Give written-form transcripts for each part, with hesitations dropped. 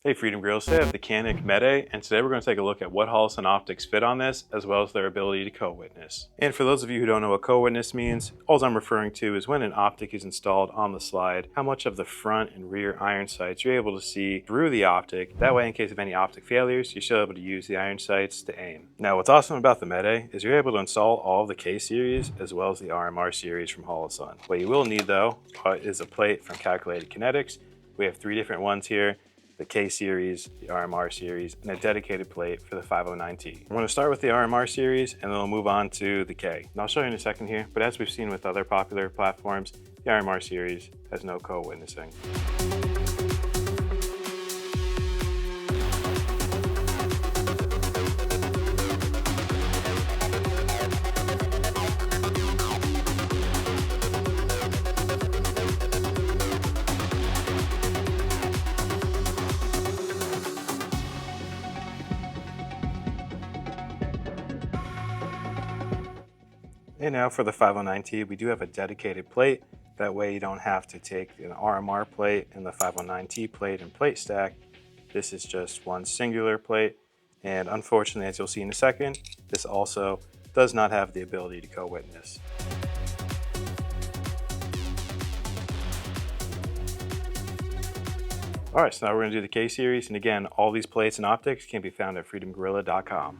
Hey Freedom Grills, today I have the Canik METE, and today we're going to take a look at what Holosun optics fit on this, as well as their ability to co-witness. And for those of you who don't know what co-witness means, all I'm referring to is when an optic is installed on the slide, how much of the front and rear iron sights you're able to see through the optic. That way, in case of any optic failures, you're still able to use the iron sights to aim. Now, what's awesome about the METE is you're able to install all of the K series as well as the RMR series from Holosun. What you will need though is a plate from Calculated Kinetics. We have 3 different ones here: the K series, the RMR series, and a dedicated plate for the 509T. I'm going to start with the RMR series and then we'll move on to the K. And I'll show you in a second here, but as we've seen with other popular platforms, the RMR series has no co-witnessing. And now for the 509T, we do have a dedicated plate. That way you don't have to take an RMR plate and the 509T plate and plate stack. This is just one singular plate. And unfortunately, as you'll see in a second, this also does not have the ability to co-witness. All right, so now we're going to do the K series. And again, all these plates and optics can be found at freedomgorilla.com.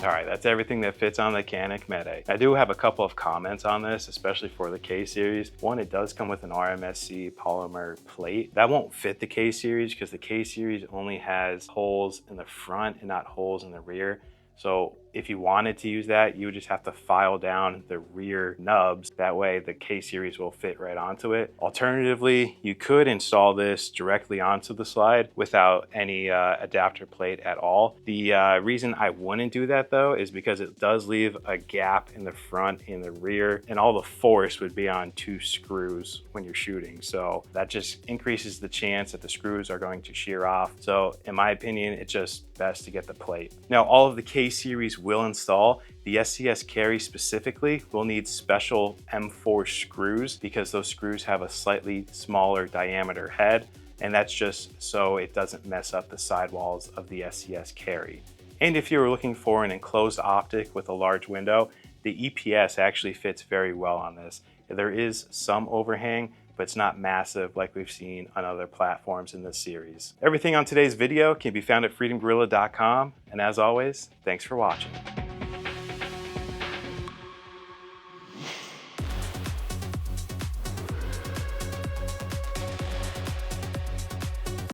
All right, that's everything that fits on the Canik METE. I do have a couple of comments on this, especially for the K series. One, it does come with an RMSC polymer plate. That won't fit the K series because the K series only has holes in the front and not holes in the rear. So if you wanted to use that, you would just have to file down the rear nubs. That way the K series will fit right onto it. Alternatively, you could install this directly onto the slide without any adapter plate at all. The reason I wouldn't do that though is because it does leave a gap in the front and the rear, and all the force would be on 2 screws when you're shooting. So that just increases the chance that the screws are going to shear off. So in my opinion, it's just best to get the plate. Now, all of the K series will install. The SCS carry specifically will need special M4 screws because those screws have a slightly smaller diameter head, and that's just so it doesn't mess up the sidewalls of the SCS carry. And if you're looking for an enclosed optic with a large window, the EPS actually fits very well on this. There is some overhang, but it's not massive like we've seen on other platforms in this series. Everything on today's video can be found at freedomgorilla.com, and as always, thanks for watching.